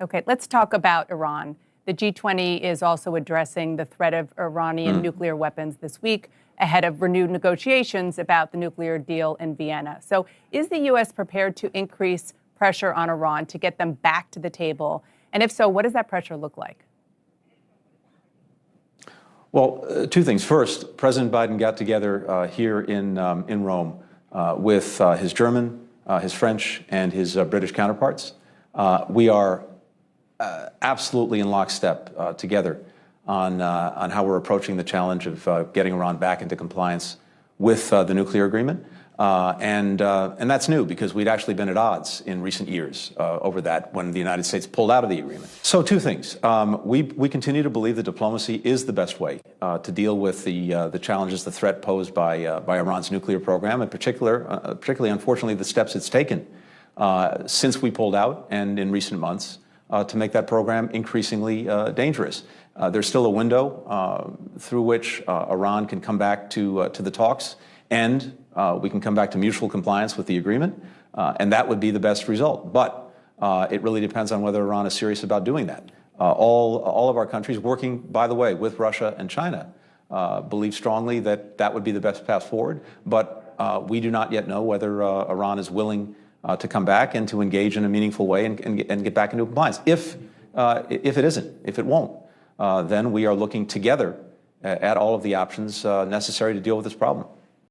Okay, let's talk about Iran. The G20 is also addressing the threat of Iranian nuclear weapons this week ahead of renewed negotiations about the nuclear deal in Vienna. So is the U.S. prepared to increase pressure on Iran to get them back to the table? And if so, what does that pressure look like? Well, two things. First, President Biden got together here in Rome with his German, his French, and his British counterparts. We are absolutely in lockstep together on how we're approaching the challenge of getting Iran back into compliance with the nuclear agreement. And that's new because we'd actually been at odds in recent years over that when the United States pulled out of the agreement. So two things. We continue to believe that diplomacy is the best way to deal with the challenges, the threat posed by Iran's nuclear program, and particularly, unfortunately, the steps it's taken since we pulled out and in recent months to make that program increasingly dangerous. There's still a window through which Iran can come back to the talks, and we can come back to mutual compliance with the agreement, and that would be the best result. But it really depends on whether Iran is serious about doing that. All of our countries working, by the way, with Russia and China believe strongly that that would be the best path forward, but we do not yet know whether Iran is willing to come back and to engage in a meaningful way and get back into compliance. If it isn't, if it won't, then we are looking together at all of the options necessary to deal with this problem.